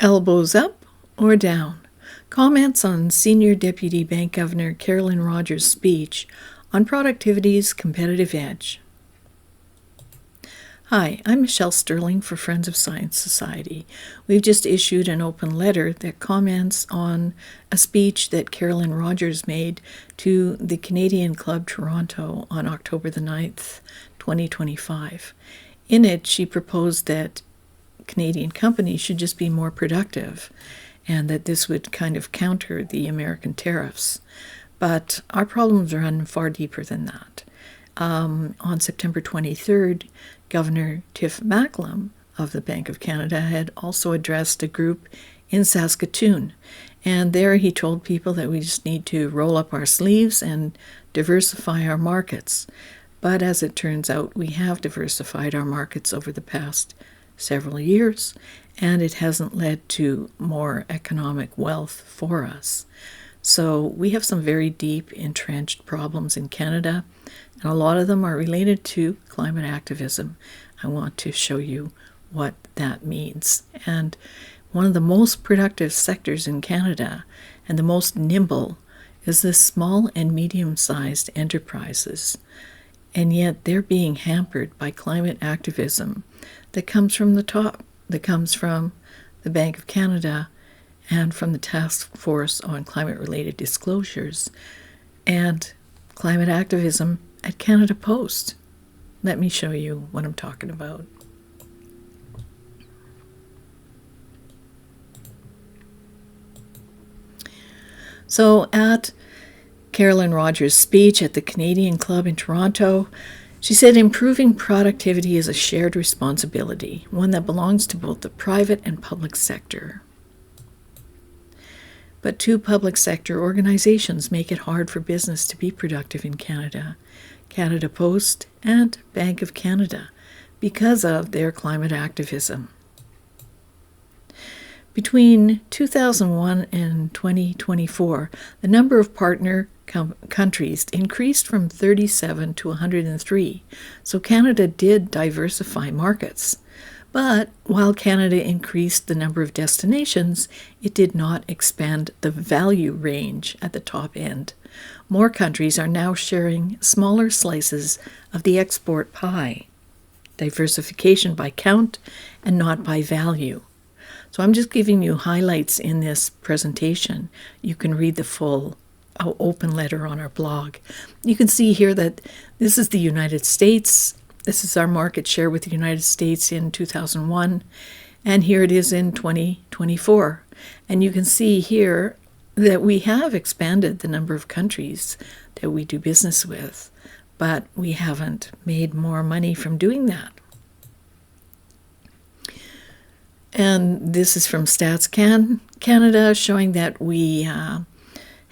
Elbows up or down? Comments on Senior Deputy Bank Governor Carolyn Rogers' speech on productivity's competitive edge. Hi, I'm Michelle Sterling for Friends of Science Society. We've just issued an open letter that comments on a speech that Carolyn Rogers made to the Canadian Club Toronto on October the 9th, 2025. In it, she proposed that Canadian companies should just be more productive and that this would kind of counter the American tariffs. But our problems run far deeper than that. On September 23rd, Governor Tiff Macklem of the Bank of Canada had also addressed a group in Saskatoon. And there he told people that we just need to roll up our sleeves and diversify our markets. But as it turns out, we have diversified our markets over the past several years, and it hasn't led to more economic wealth for us. So we have some very deep entrenched problems in Canada, and a lot of them are related to climate activism. I want to show you what that means. And one of the most productive sectors in Canada and the most nimble is the small and medium-sized enterprises. And yet they're being hampered by climate activism that comes from the top, that comes from the Bank of Canada and from the Task Force on Climate-Related Disclosures and climate activism at Canada Post. Let me show you what I'm talking about. So at Carolyn Rogers' speech at the Canadian Club in Toronto, she said improving productivity is a shared responsibility, one that belongs to both the private and public sector. But two public sector organizations make it hard for business to be productive in Canada, Canada Post and Bank of Canada, because of their climate activism. Between 2001 and 2024, the number of partner countries increased from 37 to 103, so Canada did diversify markets. But while Canada increased the number of destinations, it did not expand the value range at the top end. More countries are now sharing smaller slices of the export pie. Diversification by count and not by value. So I'm just giving you highlights in this presentation. You can read the full open letter on our blog. You can see here that this is the United States. This is our market share with the United States in 2001, and here it is in 2024. And you can see here that we have expanded the number of countries that we do business with, but we haven't made more money from doing that. And this is from Stats Canada, showing that we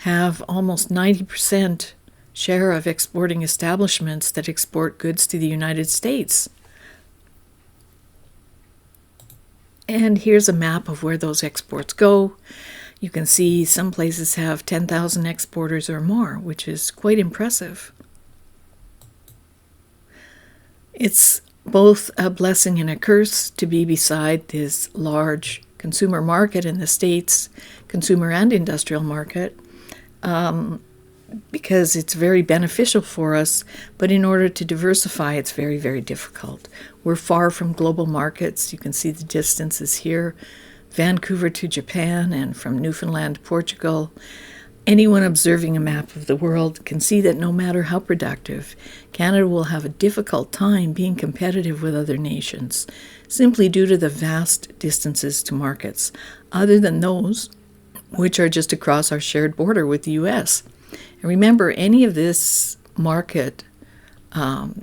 have almost 90% share of exporting establishments that export goods to the United States. And here's a map of where those exports go. You can see some places have 10,000 exporters or more, which is quite impressive. It's both a blessing and a curse to be beside this large consumer market in the States, consumer and industrial market, because it's very beneficial for us, but in order to diversify, it's very, very difficult. We're far from global markets. You can see the distances here, Vancouver to Japan and from Newfoundland to Portugal. Anyone observing a map of the world can see that no matter how productive, Canada will have a difficult time being competitive with other nations, simply due to the vast distances to markets, other than those which are just across our shared border with the U.S. And remember, any of this market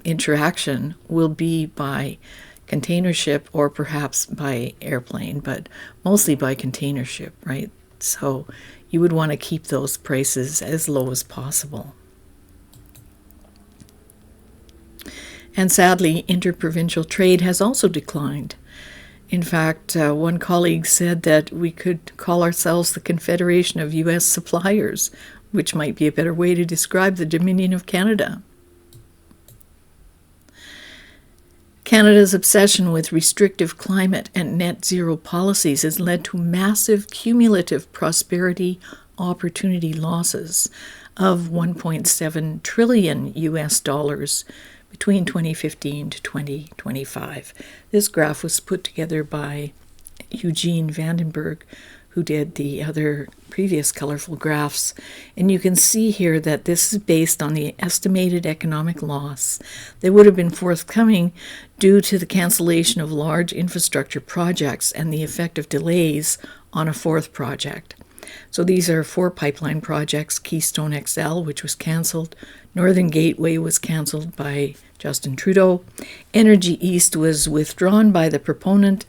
interaction will be by container ship or perhaps by airplane, but mostly by container ship, right? So you would want to keep those prices as low as possible. And sadly, interprovincial trade has also declined. In fact, one colleague said that we could call ourselves the Confederation of U.S. Suppliers, which might be a better way to describe the Dominion of Canada. Canada's obsession with restrictive climate and net zero policies has led to massive cumulative prosperity opportunity losses of 1.7 trillion US dollars between 2015 to 2025. This graph was put together by Eugene Vandenberg, who did the other previous colorful graphs. And you can see here that this is based on the estimated economic loss that would have been forthcoming due to the cancellation of large infrastructure projects and the effect of delays on a fourth project. So these are 4 pipeline projects: Keystone XL, which was canceled; Northern Gateway was canceled by Justin Trudeau; Energy East was withdrawn by the proponent;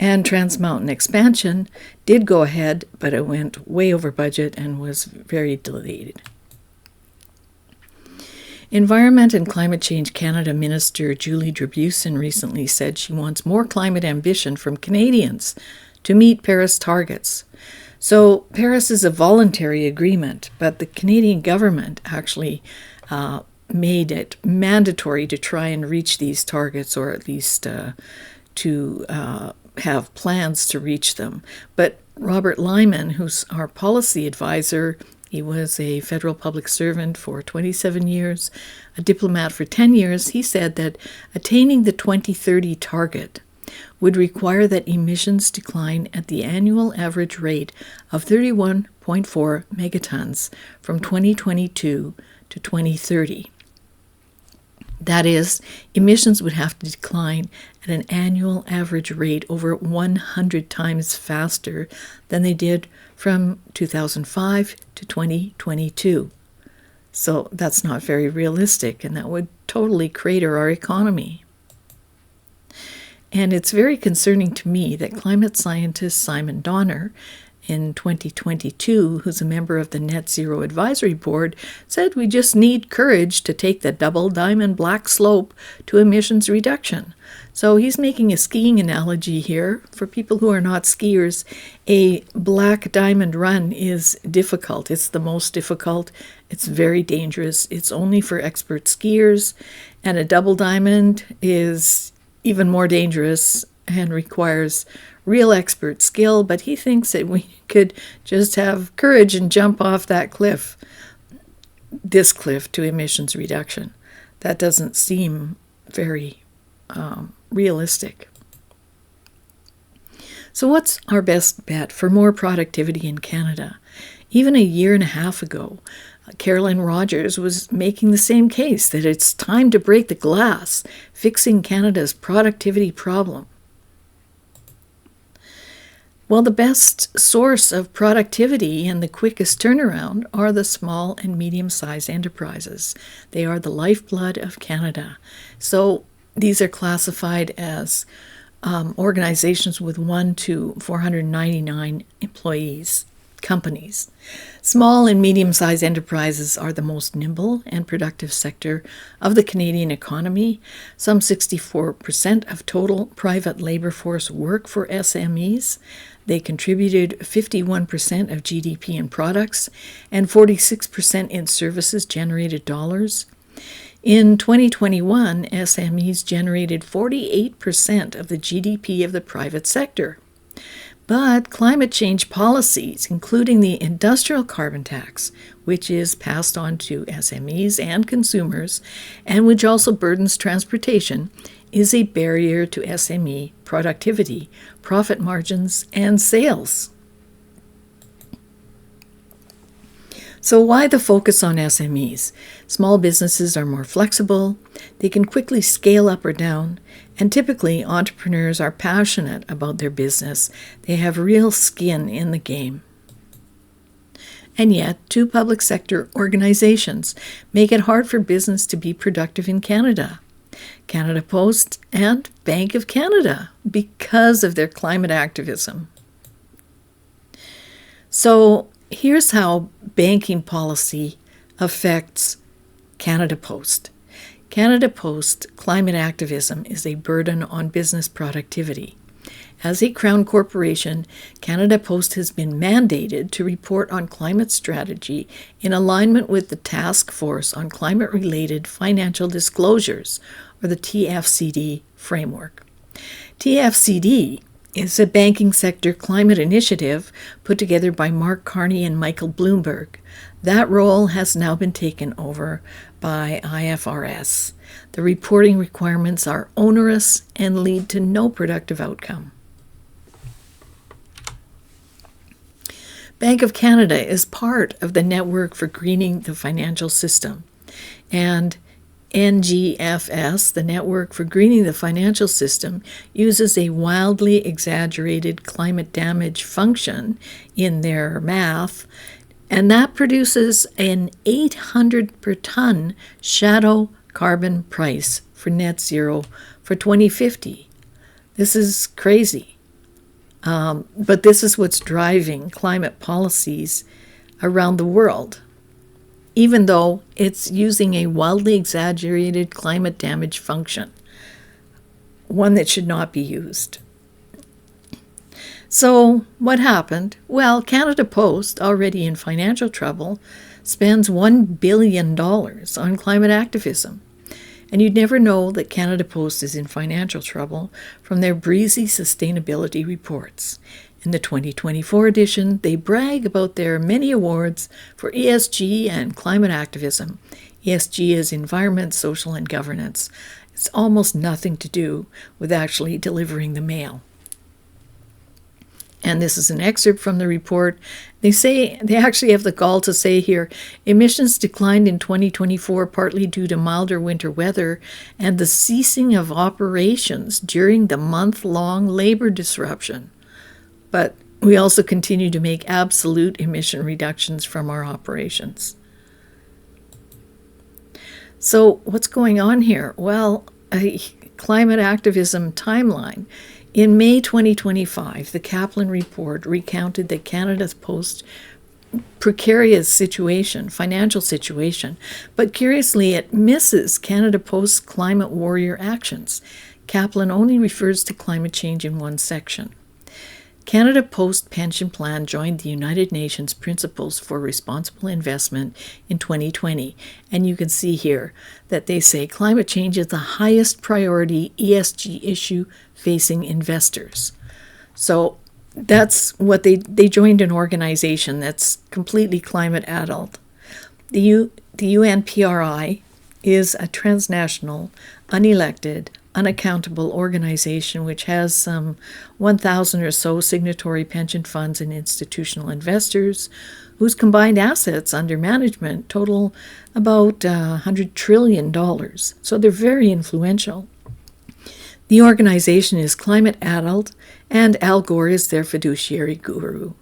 and Trans Mountain expansion did go ahead, but it went way over budget and was very delayed. Environment and Climate Change Canada Minister Julie Drabusson recently said she wants more climate ambition from Canadians to meet Paris targets. So Paris is a voluntary agreement, but the Canadian government actually made it mandatory to try and reach these targets, or at least to have plans to reach them. But Robert Lyman, who's our policy advisor, he was a federal public servant for 27 years, a diplomat for 10 years, he said that attaining the 2030 target would require that emissions decline at the annual average rate of 31.4 megatons from 2022 to 2030. That is, emissions would have to decline at an annual average rate over 100 times faster than they did from 2005 to 2022. So that's not very realistic, and that would totally crater our economy. And it's very concerning to me that climate scientist Simon Donner, in 2022, who's a member of the Net Zero Advisory Board, said we just need courage to take the double diamond black slope to emissions reduction. So he's making a skiing analogy here. For people who are not skiers, a black diamond run is difficult. It's the most difficult. It's very dangerous. It's only for expert skiers. And a double diamond is even more dangerous and requires real expert skill, but he thinks that we could just have courage and jump off that cliff, this cliff, to emissions reduction. That doesn't seem very realistic. So what's our best bet for more productivity in Canada? Even a year and a half ago, Carolyn Rogers was making the same case, that it's time to break the glass, fixing Canada's productivity problem. Well, the best source of productivity and the quickest turnaround are the small and medium-sized enterprises. They are the lifeblood of Canada. So these are classified as organizations with 1 to 499 employees, companies. Small and medium-sized enterprises are the most nimble and productive sector of the Canadian economy. Some 64% of total private labor force work for SMEs. They contributed 51% of GDP in products and 46% in services generated dollars. In 2021, SMEs generated 48% of the GDP of the private sector. But climate change policies, including the industrial carbon tax, which is passed on to SMEs and consumers, and which also burdens transportation, is a barrier to SME productivity, profit margins, and sales. So why the focus on SMEs? Small businesses are more flexible, they can quickly scale up or down, and typically entrepreneurs are passionate about their business. They have real skin in the game. And yet, 2 public sector organizations make it hard for business to be productive in Canada: Canada Post and Bank of Canada, because of their climate activism. So here's how banking policy affects Canada Post. Canada Post climate activism is a burden on business productivity. As a Crown corporation, Canada Post has been mandated to report on climate strategy in alignment with the Task Force on Climate-Related Financial Disclosures, or the TFCD framework. TFCD is a banking sector climate initiative put together by Mark Carney and Michael Bloomberg. That role has now been taken over by IFRS. The reporting requirements are onerous and lead to no productive outcome. Bank of Canada is part of the Network for Greening the Financial System, and NGFS, the Network for Greening the Financial System, uses a wildly exaggerated climate damage function in their math, and that produces an 800 per ton shadow carbon price for net zero for 2050. This is crazy. But this is what's driving climate policies around the world, even though it's using a wildly exaggerated climate damage function, one that should not be used. So what happened? Well, Canada Post, already in financial trouble, spends $1 billion on climate activism. And you'd never know that Canada Post is in financial trouble from their breezy sustainability reports. In the 2024 edition, they brag about their many awards for ESG and climate activism. ESG is environment, social, and governance. It's almost nothing to do with actually delivering the mail. And this is an excerpt from the report. They actually have the gall to say here, emissions declined in 2024 partly due to milder winter weather and the ceasing of operations during the month-long labor disruption. But we also continue to make absolute emission reductions from our operations. So what's going on here? Well, a climate activism timeline. In May 2025, the Kaplan Report recounted that Canada Post's precarious financial situation, but curiously it misses Canada Post's climate warrior actions. Kaplan only refers to climate change in one section. Canada Post Pension Plan joined the United Nations Principles for Responsible Investment in 2020, and you can see here that they say climate change is the highest priority ESG issue facing investors. So that's what they joined an organization that's completely climate addled. The UNPRI is a transnational, unelected, unaccountable organization which has some 1,000 or so signatory pension funds and institutional investors whose combined assets under management total about $100 trillion. So they're very influential. The organization is climate addled, and Al Gore is their fiduciary guru.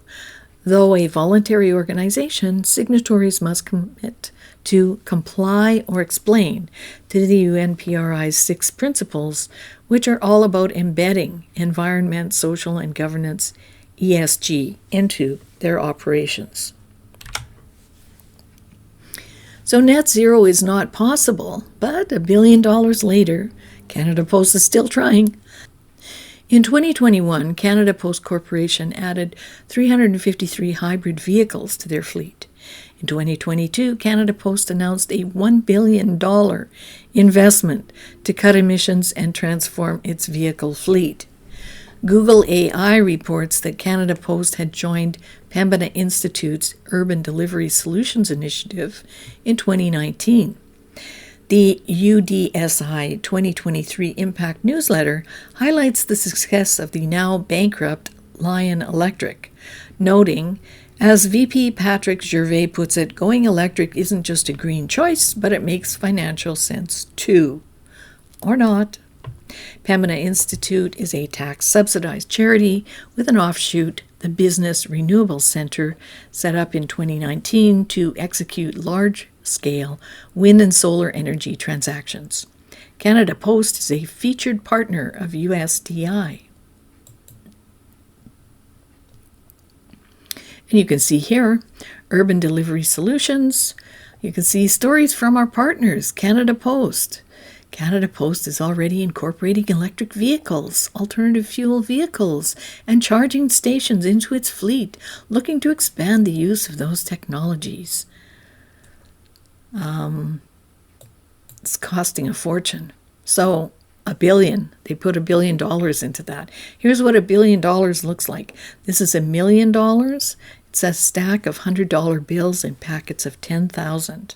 Though a voluntary organization, signatories must commit to comply or explain to the UNPRI's 6 principles, which are all about embedding environment, social, and governance ESG into their operations. So net zero is not possible, but $1 billion later, Canada Post is still trying. In 2021, Canada Post Corporation added 353 hybrid vehicles to their fleet. In 2022, Canada Post announced a $1 billion investment to cut emissions and transform its vehicle fleet. Google AI reports that Canada Post had joined Pembina Institute's Urban Delivery Solutions Initiative in 2019. The UDSI 2023 Impact Newsletter highlights the success of the now bankrupt Lion Electric, noting, as VP Patrick Gervais puts it, going electric isn't just a green choice, but it makes financial sense too. Or not. Pembina Institute is a tax-subsidized charity with an offshoot, the Business Renewable Centre, set up in 2019 to execute large-scale wind and solar energy transactions. Canada Post is a featured partner of USDI. And you can see here, Urban Delivery Solutions. You can see stories from our partners, Canada Post. Canada Post is already incorporating electric vehicles, alternative fuel vehicles, and charging stations into its fleet, looking to expand the use of those technologies. It's costing a fortune. So $1 billion. They put $1 billion into that. Here's what $1 billion looks like. This is $1 million. It's a stack of $100 bills in packets of 10,000.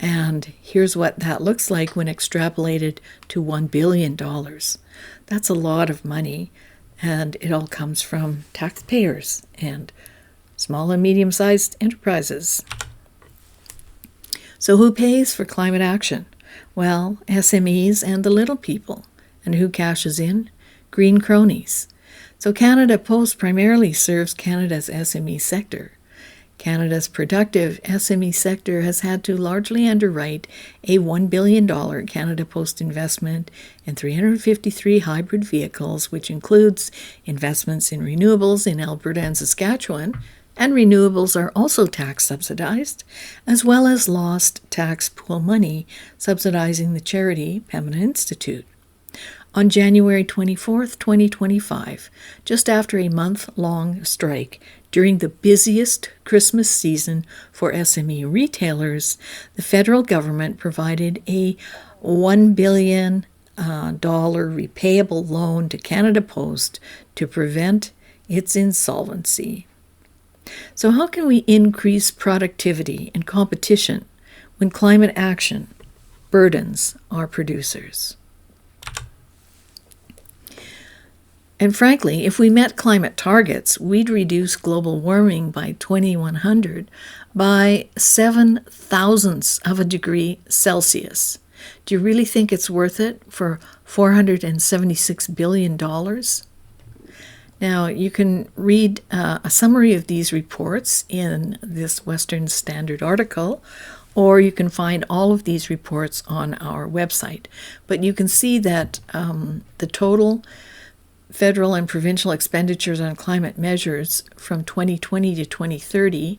And here's what that looks like when extrapolated to $1 billion. That's a lot of money, and it all comes from taxpayers and small and medium-sized enterprises. So who pays for climate action? Well, SMEs and the little people. And who cashes in? Green cronies. So Canada Post primarily serves Canada's SME sector. Canada's productive SME sector has had to largely underwrite a $1 billion Canada Post investment in 353 hybrid vehicles, which includes investments in renewables in Alberta and Saskatchewan, and renewables are also tax subsidized, as well as lost tax pool money subsidizing the charity Pembina Institute. On January 24, 2025, just after a month-long strike during the busiest Christmas season for SME retailers, the federal government provided a $1 billion repayable loan to Canada Post to prevent its insolvency. So how can we increase productivity and competition when climate action burdens our producers? And frankly, if we met climate targets, we'd reduce global warming by 2100 by 7/1000ths of a degree Celsius. Do you really think it's worth it for $476 billion? Now, you can read a summary of these reports in this Western Standard article, or you can find all of these reports on our website. But you can see that the total federal and provincial expenditures on climate measures from 2020 to 2030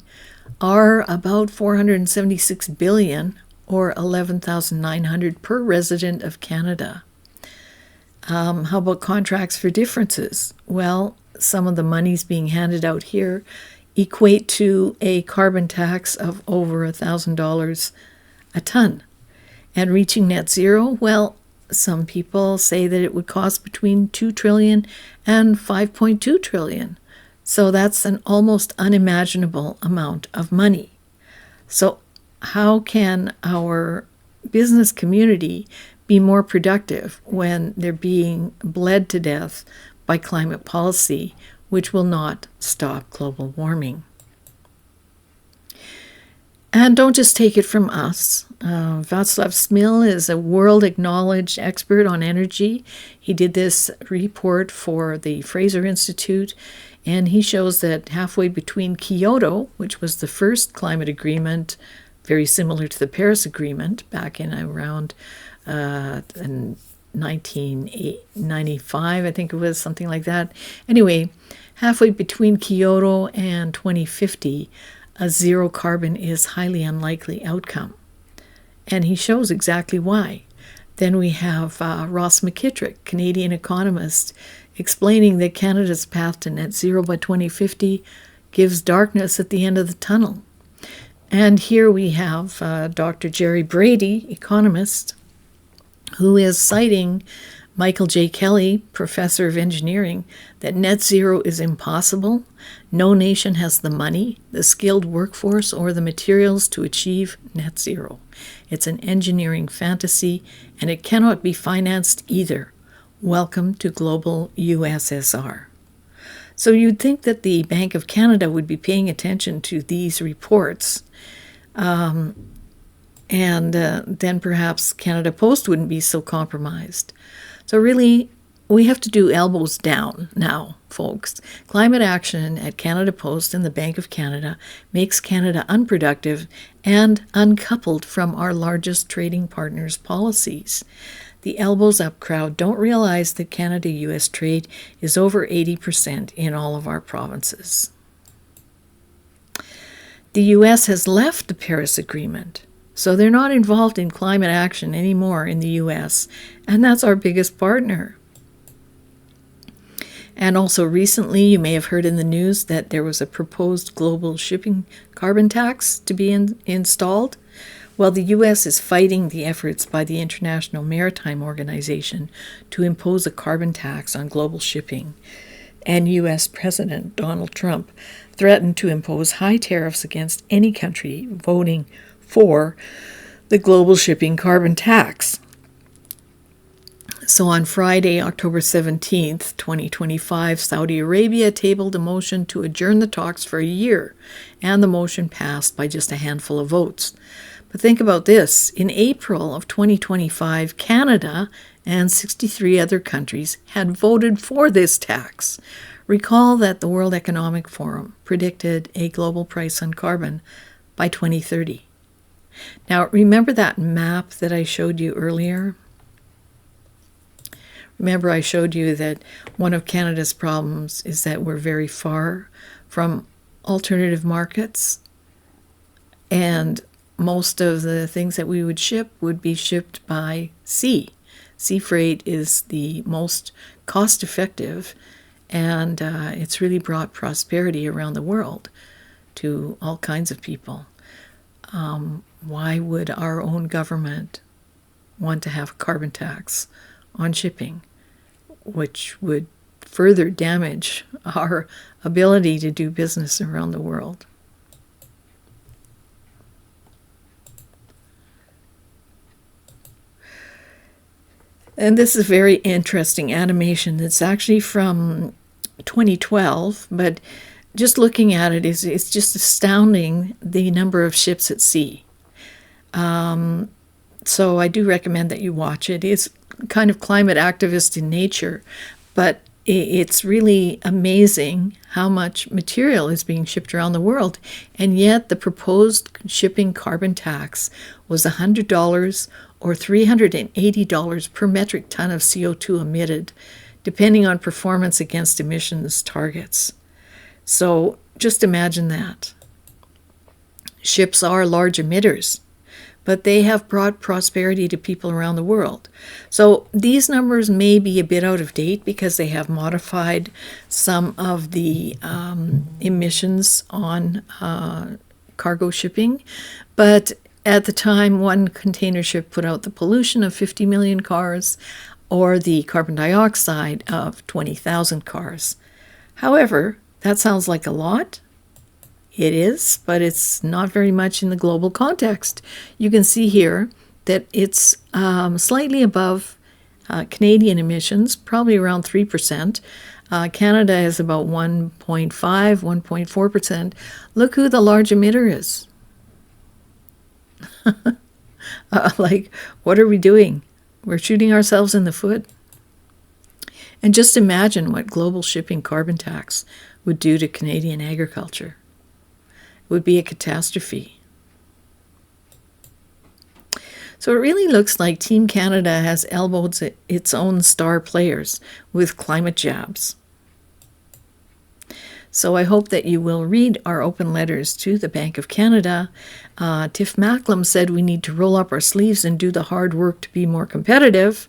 are about $476 billion, or $11,900 per resident of Canada. How about contracts for differences? Well, some of the monies being handed out here equate to a carbon tax of over $1,000 a ton. And reaching net zero, well, some people say that it would cost between $2 trillion and $5.2 trillion. So that's an almost unimaginable amount of money. So how can our business community be more productive when they're being bled to death by climate policy, which will not stop global warming? And don't just take it from us. Václav Smil is a world-acknowledged expert on energy. He did this report for the Fraser Institute, and he shows that halfway between Kyoto, which was the first climate agreement, very similar to the Paris Agreement back in around 1995, I think it was, something like that. Anyway, halfway between Kyoto and 2050, a zero carbon is highly unlikely outcome. And he shows exactly why. Then we have Ross McKittrick, Canadian economist, explaining that Canada's path to net zero by 2050 gives darkness at the end of the tunnel. And here we have Dr. Jerry Brady, economist, who is citing Michael J. Kelly, professor of engineering, that net zero is impossible. No nation has the money, the skilled workforce, or the materials to achieve net zero. It's an engineering fantasy, and it cannot be financed either. Welcome to global USSR. So you'd think that the Bank of Canada would be paying attention to these reports, and then perhaps Canada Post wouldn't be so compromised. So really, we have to do elbows down now, folks. Climate action at Canada Post and the Bank of Canada makes Canada unproductive and uncoupled from our largest trading partners' policies. The elbows up crowd don't realize that Canada-US trade is over 80% in all of our provinces. The US has left the Paris Agreement, so they're not involved in climate action anymore in the US, and that's our biggest partner. And also recently, you may have heard in the news that there was a proposed global shipping carbon tax to be installed. Well, the U.S. is fighting the efforts by the International Maritime Organization to impose a carbon tax on global shipping. And U.S. President Donald Trump threatened to impose high tariffs against any country voting for the global shipping carbon tax. So on Friday, October 17th, 2025, Saudi Arabia tabled a motion to adjourn the talks for a year, and the motion passed by just a handful of votes. But think about this. In April of 2025, Canada and 63 other countries had voted for this tax. Recall that the World Economic Forum predicted a global price on carbon by 2030. Now, remember that map that I showed you earlier? Remember I showed you that one of Canada's problems is that we're very far from alternative markets, and most of the things that we would ship would be shipped by sea. Sea freight is the most cost-effective, and it's really brought prosperity around the world to all kinds of people. Why would our own government want to have a carbon tax on shipping, which would further damage our ability to do business around the world? And this is a very interesting animation. It's actually from 2012, but just looking at it, it's just astounding the number of ships at sea. So I do recommend that you watch it. It's kind of climate activist in nature, but it's really amazing how much material is being shipped around the world. And yet the proposed shipping carbon tax was $100 or $380 per metric ton of CO2 emitted, depending on performance against emissions targets. So just imagine that. Ships are large emitters, but they have brought prosperity to people around the world. So these numbers may be a bit out of date because they have modified some of the emissions on cargo shipping. But at the time, one container ship put out the pollution of 50 million cars or the carbon dioxide of 20,000 cars. However, that sounds like a lot. It is, but it's not very much in the global context. You can see here that it's slightly above Canadian emissions, probably around 3%. Canada is about 1.5, 1.4%. Look who the large emitter is. Like, what are we doing? We're shooting ourselves in the foot. And just imagine what global shipping carbon tax would do to Canadian agriculture. It would be a catastrophe. So it really looks like Team Canada has elbowed its own star players with climate jabs. So I hope that you will read our open letters to the Bank of Canada. Tiff Macklem said we need to roll up our sleeves and do the hard work to be more competitive.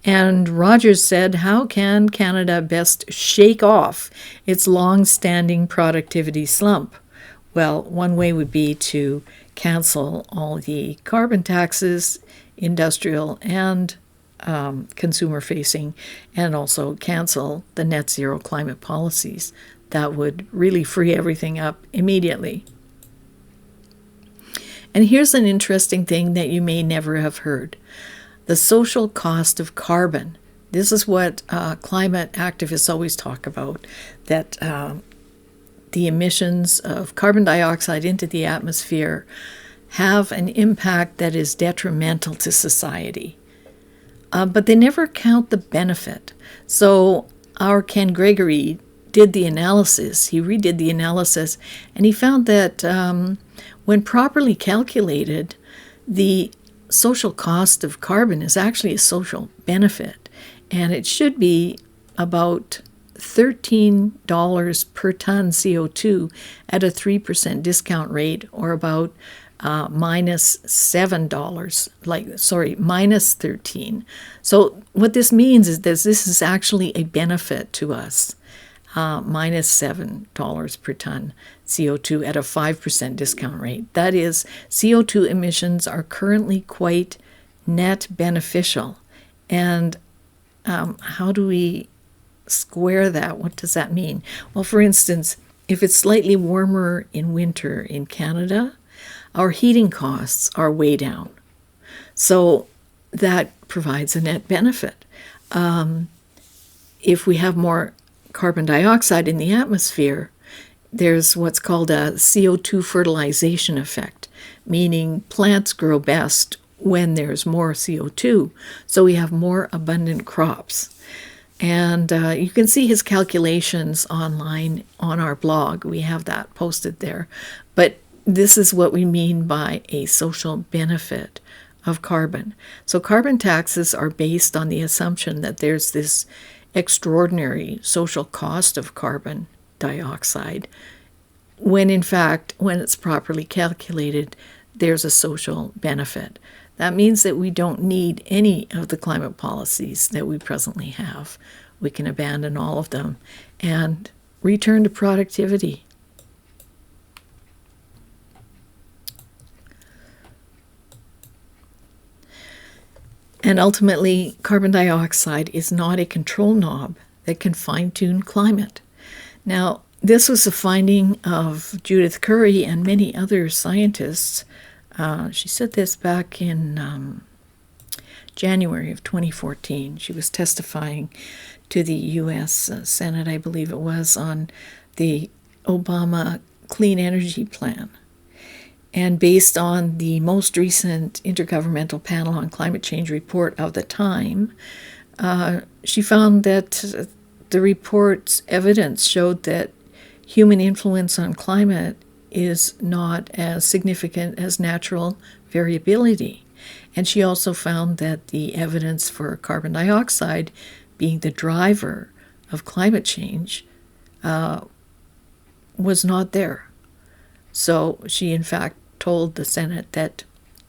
And Rogers said, how can Canada best shake off its long-standing productivity slump? Well, one way would be to cancel all the carbon taxes, industrial and consumer-facing, and also cancel the net zero climate policies. That would really free everything up immediately. And here's an interesting thing that you may never have heard. The social cost of carbon. This is what climate activists always talk about, that the emissions of carbon dioxide into the atmosphere have an impact that is detrimental to society. But they never count the benefit. So our Ken Gregory did the analysis, he redid the analysis, and he found that when properly calculated, the social cost of carbon is actually a social benefit, and it should be about $13 per ton CO2 at a 3% discount rate, or about minus $7, minus 13. So what this means is that this is actually a benefit to us. minus $7 per ton CO2 at a 5% discount rate. That is, CO2 emissions are currently quite net beneficial. And how do we square that? What does that mean? Well, for instance, if it's slightly warmer in winter in Canada, our heating costs are way down. So that provides a net benefit. If we have more carbon dioxide in the atmosphere, there's what's called a CO2 fertilization effect, meaning plants grow best when there's more CO2, so we have more abundant crops. And you can see his calculations online on our blog. We have that posted there. But this is what we mean by a social benefit of carbon. So carbon taxes are based on the assumption that there's this extraordinary social cost of carbon dioxide, when in fact, when it's properly calculated, there's a social benefit. That means that we don't need any of the climate policies that we presently have. We can abandon all of them and return to productivity. And ultimately, carbon dioxide is not a control knob that can fine-tune climate. Now, this was a finding of Judith Curry and many other scientists. She said this back in January of 2014. She was testifying to the U.S. Senate, I believe it was, on the Obama Clean Energy Plan. And based on the most recent Intergovernmental Panel on Climate Change report of the time, she found that the report's evidence showed that human influence on climate is not as significant as natural variability. And she also found that the evidence for carbon dioxide being the driver of climate change was not there. So she, in fact, told the Senate that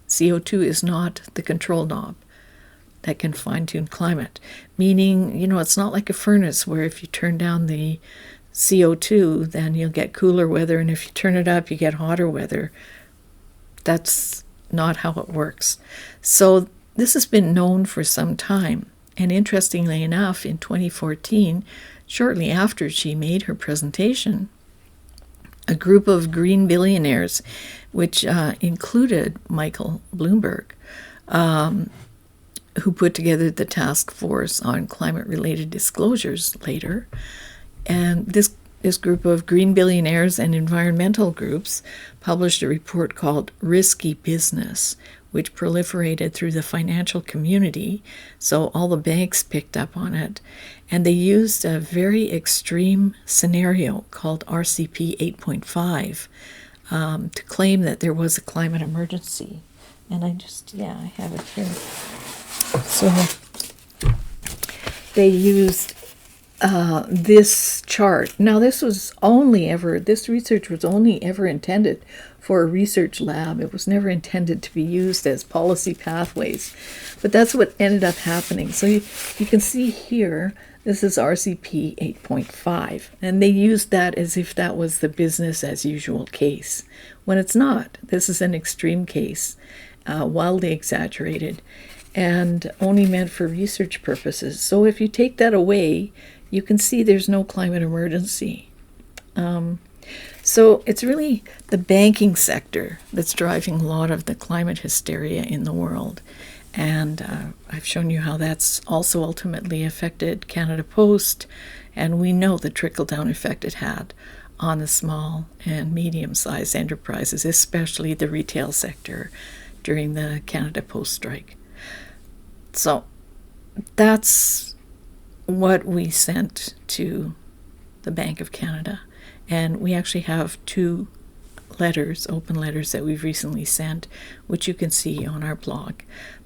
CO2 is not the control knob that can fine-tune climate. Meaning, it's not like a furnace where if you turn down the CO2, then you'll get cooler weather, and if you turn it up, you get hotter weather. That's not how it works. So this has been known for some time. And interestingly enough, in 2014, shortly after she made her presentation, a group of green billionaires, which included Michael Bloomberg, who put together the task force on climate-related disclosures later. And this group of green billionaires and environmental groups published a report called Risky Business, which proliferated through the financial community. So all the banks picked up on it. And they used a very extreme scenario called RCP 8.5 to claim that there was a climate emergency. And I have it here. So they used this chart. Now, this research was only ever intended for a research lab. It was never intended to be used as policy pathways. But that's what ended up happening. So you can see here, this is RCP 8.5. And they used that as if that was the business as usual case, when it's not. This is an extreme case, wildly exaggerated, and only meant for research purposes. So if you take that away, you can see there's no climate emergency. So it's really the banking sector that's driving a lot of the climate hysteria in the world. And I've shown you how that's also ultimately affected Canada Post, and we know the trickle-down effect it had on the small and medium-sized enterprises, especially the retail sector during the Canada Post strike. So that's what we sent to the Bank of Canada. And we actually have 2 letters, open letters, that we've recently sent, which you can see on our blog.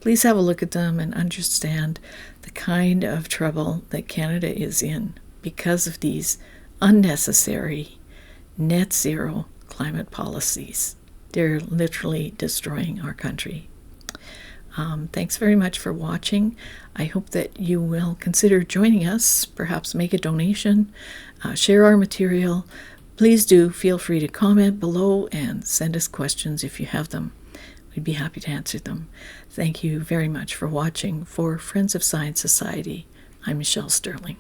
Please have a look at them and understand the kind of trouble that Canada is in because of these unnecessary net zero climate policies. They're literally destroying our country. Thanks very much for watching. I hope that you will consider joining us, perhaps make a donation, share our material. Please do feel free to comment below and send us questions if you have them. We'd be happy to answer them. Thank you very much for watching. For Friends of Science Society, I'm Michelle Sterling.